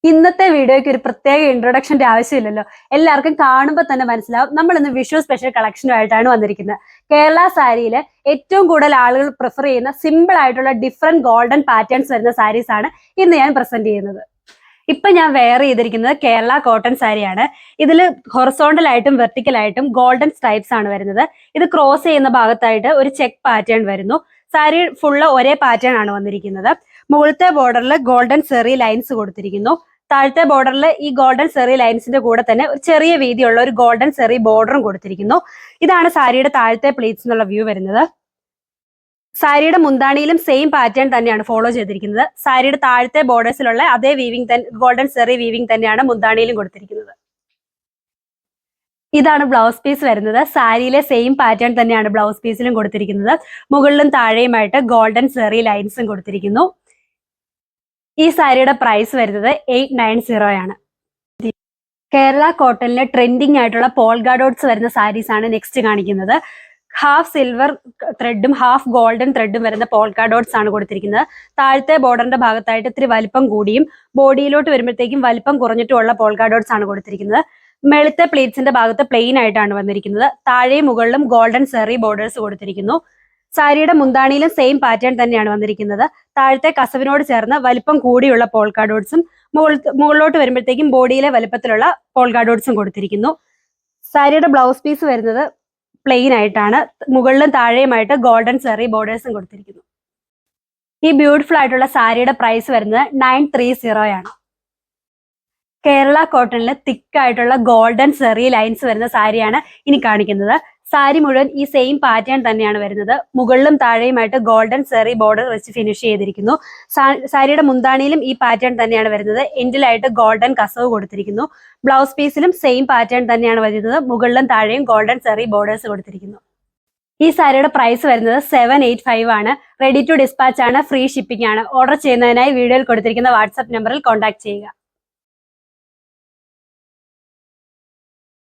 ഇന്നത്തെ വീഡിയോയ്ക്ക് ഒരു പ്രത്യേക ഇൻട്രൊഡക്ഷന്റെ ആവശ്യമില്ലല്ലോ. എല്ലാവർക്കും കാണുമ്പോൾ തന്നെ മനസ്സിലാവും നമ്മൾ ഇന്ന് വിഷു സ്പെഷ്യൽ കളക്ഷനുമായിട്ടാണ് വന്നിരിക്കുന്നത്. കേരള സാരിയിൽ ഏറ്റവും കൂടുതൽ ആളുകൾ പ്രിഫർ ചെയ്യുന്ന സിമ്പിൾ ആയിട്ടുള്ള ഡിഫറെന്റ് ഗോൾഡൻ പാറ്റേൺസ് വരുന്ന സാരീസ് ആണ് ഇന്ന് ഞാൻ പ്രസന്റ് ചെയ്യുന്നത്. ഇപ്പൊ ഞാൻ വെയർ ചെയ്തിരിക്കുന്നത് കേരള കോട്ടൺ സാരിയാണ്. ഇതിൽ ഹൊറിസോണ്ടൽ ആയിട്ടും വെർട്ടിക്കൽ ആയിട്ടും ഗോൾഡൻ സ്ട്രൈപ്സ് ആണ് വരുന്നത്. ഇത് ക്രോസ് ചെയ്യുന്ന ഭാഗത്തായിട്ട് ഒരു ചെക്ക് പാറ്റേൺ വരുന്നു. സാരി ഫുള്ള് ഒരേ പാറ്റേൺ ആണ് വന്നിരിക്കുന്നത്. മുകളിലത്തെ ബോർഡറിൽ ഗോൾഡൻ സെറി ലൈൻസ് കൊടുത്തിരിക്കുന്നു. താഴത്തെ ബോർഡറിൽ ഈ ഗോൾഡൻ സെറി ലൈൻസിന്റെ കൂടെ തന്നെ ഒരു ചെറിയ വീതിയുള്ള ഒരു ഗോൾഡൻ സെറി ബോർഡറും കൊടുത്തിരിക്കുന്നു. ഇതാണ് സാരിയുടെ താഴത്തെ പ്ലീറ്റ്സ് എന്നുള്ള വ്യൂ വരുന്നത്. സാരിയുടെ മുന്താണിയിലും സെയിം പാറ്റേൺ തന്നെയാണ് ഫോളോ ചെയ്തിരിക്കുന്നത്. സാരിയുടെ താഴത്തെ ബോർഡേഴ്സിലുള്ള അതേ വീവിംഗ് ഗോൾഡൻ സെറി വീവിംഗ് തന്നെയാണ് മുന്താണിയിലും കൊടുത്തിരിക്കുന്നത്. ഇതാണ് ബ്ലൗസ് പീസ് വരുന്നത്. സാരിയിലെ സെയിം പാറ്റേൺ തന്നെയാണ് ബ്ലൗസ് പീസിലും കൊടുത്തിരിക്കുന്നത്. മുകളിലും താഴെയുമായിട്ട് ഗോൾഡൻ സെറി ലൈൻസും കൊടുത്തിരിക്കുന്നു. ഈ സാരിയുടെ പ്രൈസ് വരുന്നത് 890 ആണ്. കേരള കോട്ടണിലെ ട്രെൻഡിങ് ആയിട്ടുള്ള പോൾഗ ഡോട്ട്സ് വരുന്ന സാരീസ് ആണ് നെക്സ്റ്റ് കാണിക്കുന്നത്. ഹാഫ് സിൽവർ ത്രെഡും ഹാഫ് ഗോൾഡൻ ത്രെഡും വരുന്ന പോൾക്ക ഡോട്ട്സ് ആണ് കൊടുത്തിരിക്കുന്നത്. താഴത്തെ ബോർഡറിന്റെ ഭാഗത്തായിട്ട് ഇത്തിരി വലിപ്പം കൂടിയും ബോഡിയിലോട്ട് വരുമ്പോഴത്തേക്കും വലിപ്പം കുറഞ്ഞിട്ടുമുള്ള പോൾക്ക ഡോട്ട്സ് ആണ് കൊടുത്തിരിക്കുന്നത്. മെളുത്തെ പ്ലീറ്റ്സിന്റെ ഭാഗത്ത് പ്ലെയിൻ ആയിട്ടാണ് വന്നിരിക്കുന്നത്. താഴെയും മുകളിലും ഗോൾഡൻ സെറി ബോർഡേഴ്സ് കൊടുത്തിരിക്കുന്നു. സാരിയുടെ മുന്താണിയിലും സെയിം പാറ്റേൺ തന്നെയാണ് വന്നിരിക്കുന്നത്. താഴത്തെ കസവിനോട് ചേർന്ന് വലിപ്പം കൂടിയുള്ള പോൾക്ക ഡോട്ട്സും മുകളിലോട്ട് വരുമ്പോഴത്തേക്കും ബോഡിയിലെ വലിപ്പത്തിലുള്ള പോൾക്ക ഡോട്ട്സും കൊടുത്തിരിക്കുന്നു. സാരിയുടെ ബ്ലൗസ് പീസ് വരുന്നത് പ്ലെയിൻ ആയിട്ടാണ്. മുകളിലും താഴെയുമായിട്ട് ഗോൾഡൻ സെറി ബോർഡേഴ്സും കൊടുത്തിരിക്കുന്നു. ഈ ബ്യൂട്ടിഫുൾ ആയിട്ടുള്ള സാരിയുടെ പ്രൈസ് വരുന്നത് 930 ആണ്. കേരള കോട്ടണിൽ തിക്കായിട്ടുള്ള ഗോൾഡൻ സെറി ലൈൻസ് വരുന്ന സാരിയാണ് ഇനി കാണിക്കുന്നത്. സാരി മുഴുവൻ ഈ സെയിം പാറ്റേൺ തന്നെയാണ് വരുന്നത്. മുകളിലും താഴെയുമായിട്ട് ഗോൾഡൻ സെറി ബോർഡർ വെച്ച് ഫിനിഷ് ചെയ്തിരിക്കുന്നു. സാരിയുടെ മുന്താണിയിലും ഈ പാറ്റേൺ തന്നെയാണ് വരുന്നത്. എൻഡിലായിട്ട് ഗോൾഡൻ കസവ് കൊടുത്തിരിക്കുന്നു. ബ്ലൗസ് പീസിലും സെയിം പാറ്റേൺ തന്നെയാണ് വരുന്നത്. മുകളിലും താഴെയും ഗോൾഡൻ സെറി ബോർഡേഴ്സ് കൊടുത്തിരിക്കുന്നു. ഈ സാരിയുടെ പ്രൈസ് വരുന്നത് 785 ആണ്. റെഡി ടു ഡിസ്പാച്ച് ആണ്. ഫ്രീ ഷിപ്പിംഗ് ആണ്. ഓർഡർ ചെയ്യുന്നതിനായി വീഡിയോയിൽ കൊടുത്തിരിക്കുന്ന വാട്സ്ആപ്പ് നമ്പറിൽ കോൺടാക്ട് ചെയ്യുക.